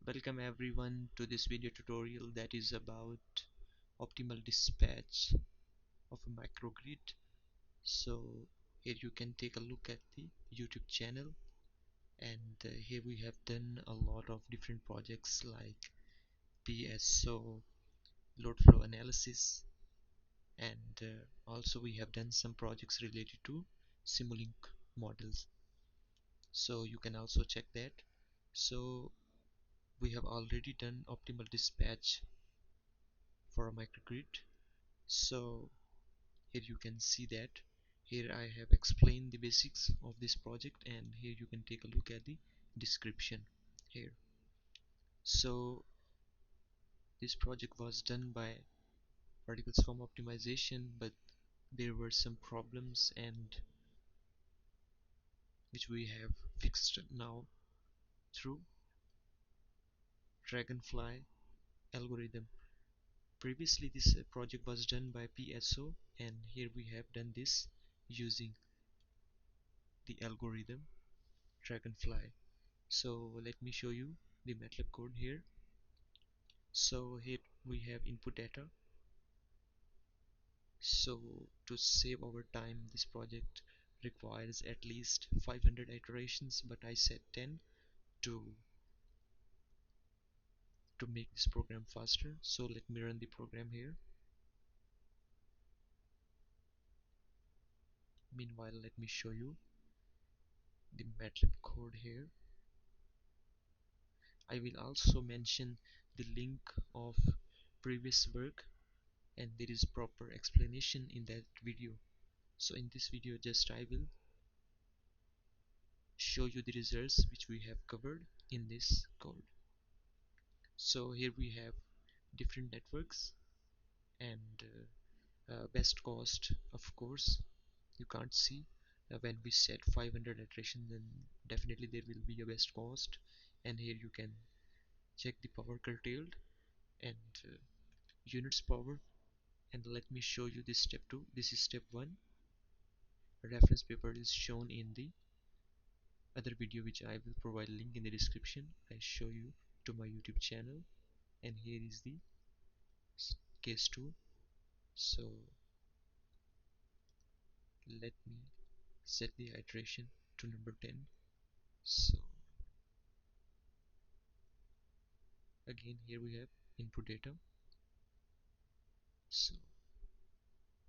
Welcome everyone to this video tutorial that is about optimal dispatch of a microgrid. So here you can take a look at the YouTube channel, and here we have done a lot of different projects like PSO, load flow analysis, and also we have done some projects related to Simulink models. So you can also check that. So we have already done optimal dispatch for a microgrid. So here you can see that here I have explained the basics of this project, and here you can take a look at the description here. So this project was done by particles form optimization, but there were some problems and which we have fixed now through Dragonfly algorithm. Previously this project was done by PSO, and here we have done this using the algorithm Dragonfly. So let me show you the Matlab code here. So here we have input data. So to save our time, this project requires at least 500 iterations, but I set 10 to make this program faster. So let me run the program here. Meanwhile, let me show you the Matlab code here. I will also mention the link of previous work, and there is proper explanation in that video. So in this video just I will show you the results which we have covered in this code. So here we have different networks, and best cost, of course you can't see. When we set 500 iterations, then definitely there will be a best cost, and here you can check the power curtailed and units power. And let me show you this step 2. This is step 1. A reference paper is shown in the other video which I will provide link in the description. I show you to my YouTube channel, and here is the case 2. So let me set the iteration to number 10. So again here we have input data. So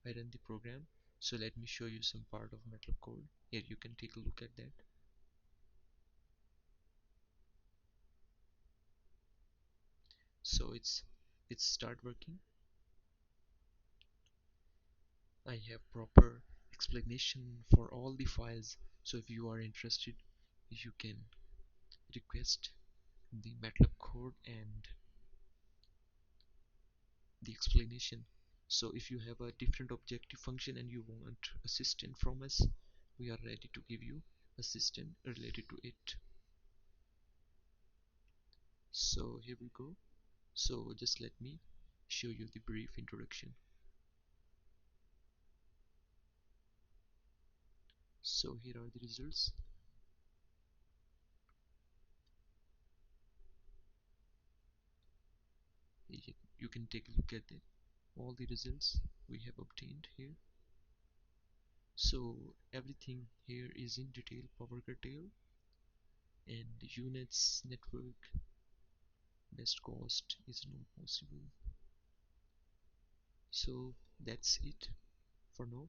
I run the program. So let me show you some part of Matlab code. Here you can take a look at that. So it's start working. I have proper explanation for all the files, so if you are interested you can request the Matlab code and the explanation. So if you have a different objective function and you want assistance from us, we are ready to give you assistance related to it. So here we go. So just let me show you the brief introduction. So here are the results. You can take a look at all the results we have obtained here. So everything here is in detail: power curtail and units, network, best cost is not possible. So that's it for now.